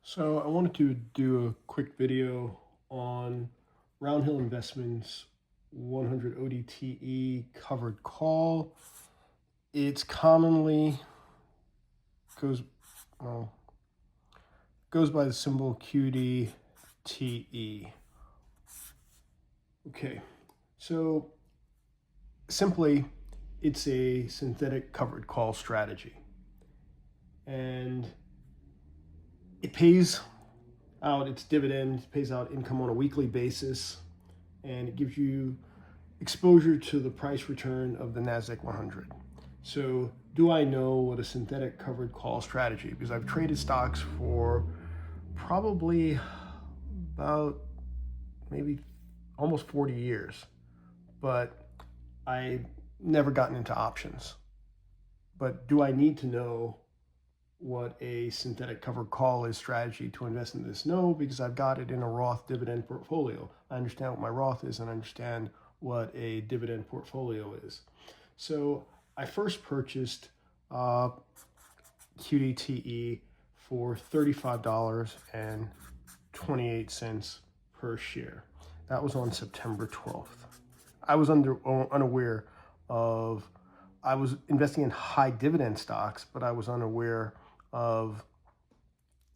So I wanted to do a quick video on Roundhill Investments 100 ODTE covered call. It's commonly goes well, goes by the symbol QDTE. Okay, so simply it's a synthetic covered call strategy, and it pays out its dividend, pays out income on a weekly basis, and it gives you exposure to the price return of the NASDAQ 100. So do I know what a synthetic covered call strategy? Because I've traded stocks for probably about maybe almost 40 years, but I never gotten into options. But do I need to know what a synthetic covered call is strategy to invest in this? No, because I've got it in a Roth dividend portfolio. I understand what my Roth is and I understand what a dividend portfolio is. So I first purchased QDTE for $35.28 per share. That was on September 12th. I was unaware of, I was investing in high dividend stocks, but I was unaware of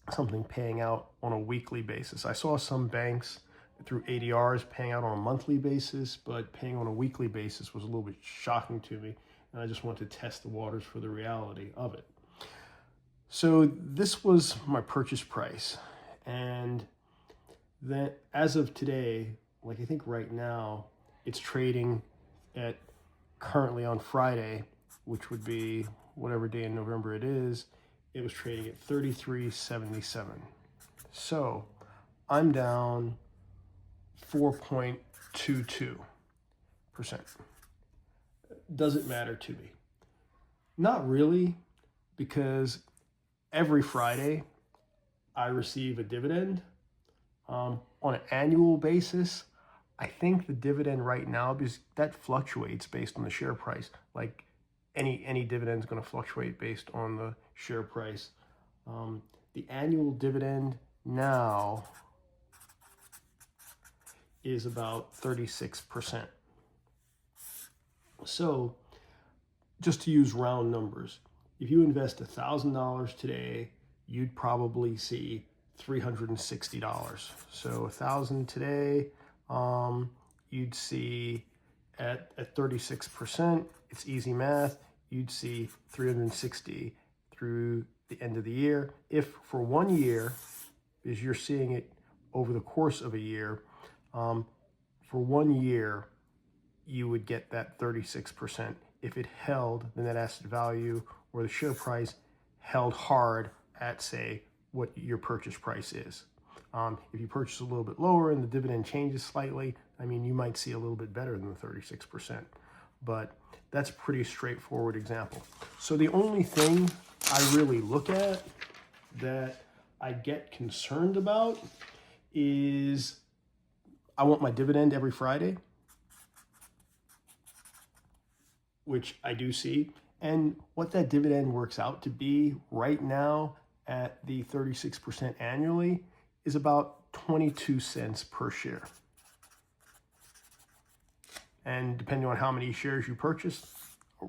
something paying out on a weekly basis. I saw some banks through ADRs paying out on a monthly basis, but paying on a weekly basis was a little bit shocking to me, and I just wanted to test the waters for the reality of it. So this was my purchase price, and then as of today, like I think right now, it's trading at currently on Friday, which would be whatever day in November it is, it was trading at 33.77. So I'm down 4.22%. Does it matter to me? Not really, because every Friday I receive a dividend. On an annual basis, I think the dividend right now, because that fluctuates based on the share price, like any dividend is going to fluctuate based on the share price. The annual dividend now is about 36%. So just to use round numbers, if you invest $1,000 today, you'd probably see $360. So 1,000 today, you'd see at 36%, it's easy math, you'd see 360 through the end of the year. If for 1 year, because you're seeing it over the course of a year, for 1 year, you would get that 36% if it held the net asset value or the share price held hard at, say, what your purchase price is. If you purchase a little bit lower and the dividend changes slightly, I mean, you might see a little bit better than the 36%, but that's a pretty straightforward example. So the only thing I really look at that I get concerned about is I want my dividend every Friday, which I do see, and what that dividend works out to be right now at the 36% annually is about 22 cents per share. And depending on how many shares you purchase,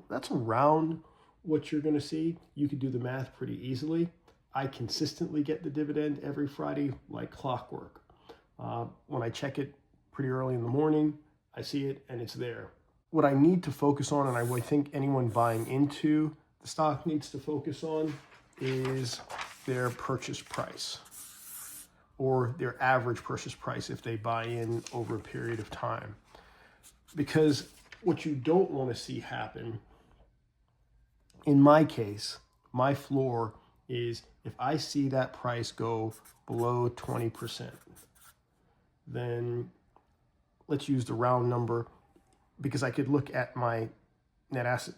that's around what you're going to see. You could do the math pretty easily. I consistently get the dividend every Friday like clockwork. When I check it pretty early in the morning, I see it and it's there. What I need to focus on, and I think anyone buying into the stock needs to focus on, is their purchase price or their average purchase price if they buy in over a period of time. Because what you don't want to see happen, in my case, my floor is if I see that price go below 20%, then let's use the round number, because I could look at my net asset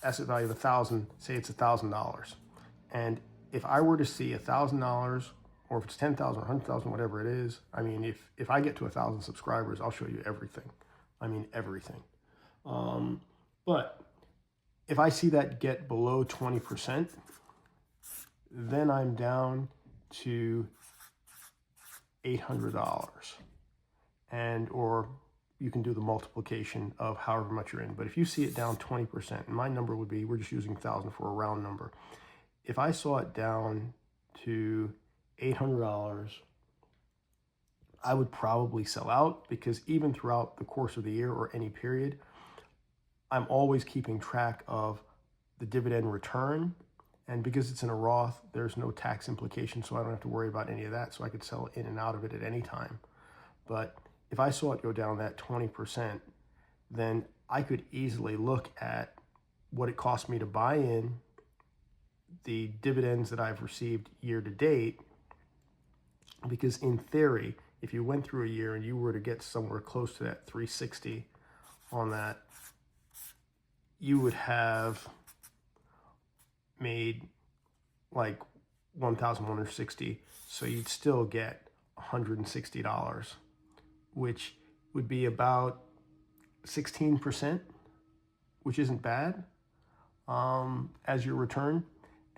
value of 1,000, say it's $1,000. And if I were to see $1,000, or if it's 10,000 or 100,000, whatever it is, I mean, if I get to 1,000 subscribers, I'll show you everything. I mean, everything. But if I see that get below 20%, then I'm down to $800, and or you can do the multiplication of however much you're in. But if you see it down 20%, and my number would be, we're just using 1,000 for a round number. If I saw it down to $800, I would probably sell out, because even throughout the course of the year or any period, I'm always keeping track of the dividend return. And because it's in a Roth, there's no tax implication, so I don't have to worry about any of that. So I could sell in and out of it at any time. But if I saw it go down that 20%, then I could easily look at what it cost me to buy in, the dividends that I've received year to date, because in theory, if you went through a year and you were to get somewhere close to that 360 on that, you would have made like 1,160. So you'd still get $160, which would be about 16%, which isn't bad as your return.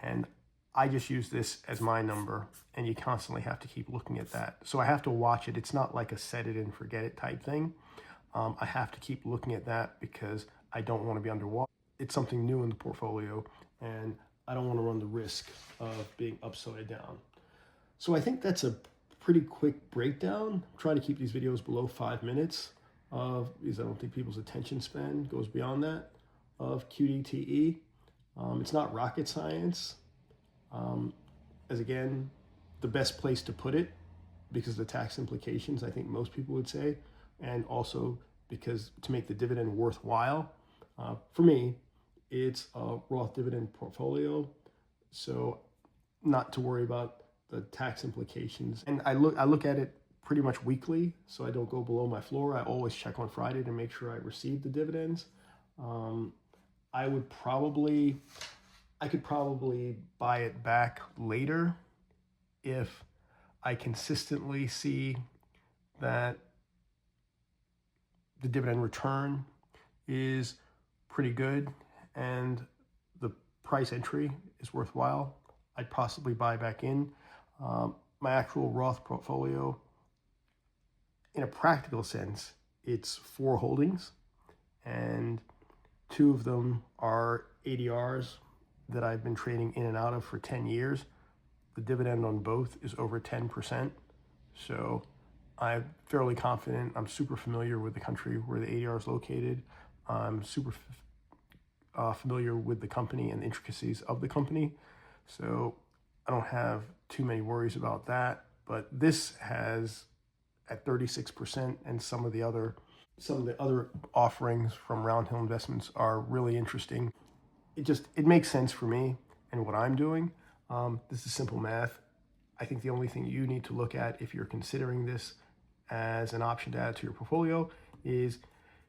And I just use this as my number, and you constantly have to keep looking at that. So I have to watch it. It's not like a set it and forget it type thing. I have to keep looking at that because I don't want to be underwater. It's something new in the portfolio, and I don't want to run the risk of being upside down. So I think that's a pretty quick breakdown. Try to keep these videos below 5 minutes because I don't think people's attention span goes beyond that of QDTE. It's not rocket science. As again, the best place to put it because of the tax implications, I think most people would say, and also because to make the dividend worthwhile. For me, it's a Roth dividend portfolio, so not to worry about the tax implications. And I look at it pretty much weekly, so I don't go below my floor. I always check on Friday to make sure I receive the dividends. I could probably buy it back later if I consistently see that the dividend return is pretty good and the price entry is worthwhile. I'd possibly buy back in. My actual Roth portfolio, in a practical sense, it's 4 holdings, and 2 of them are ADRs that I've been trading in and out of for 10 years. The dividend on both is over 10%. So I'm fairly confident. I'm super familiar with the country where the ADR is located. I'm super familiar with the company and the intricacies of the company. So I don't have too many worries about that. But this has at 36%, and some of the other offerings from Roundhill Investments are really interesting. It makes sense for me and what I'm doing. This is simple math. I think the only thing you need to look at if you're considering this as an option to add to your portfolio is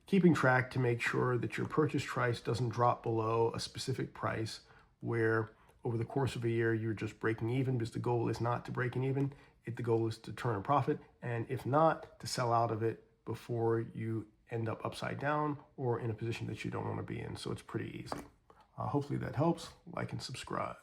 keeping track to make sure that your purchase price doesn't drop below a specific price where over the course of a year you're just breaking even, because the goal is not to break even. The goal is to turn a profit, and if not, to sell out of it before you end up upside down or in a position that you don't want to be in. So it's pretty easy. Hopefully that helps. Like and subscribe.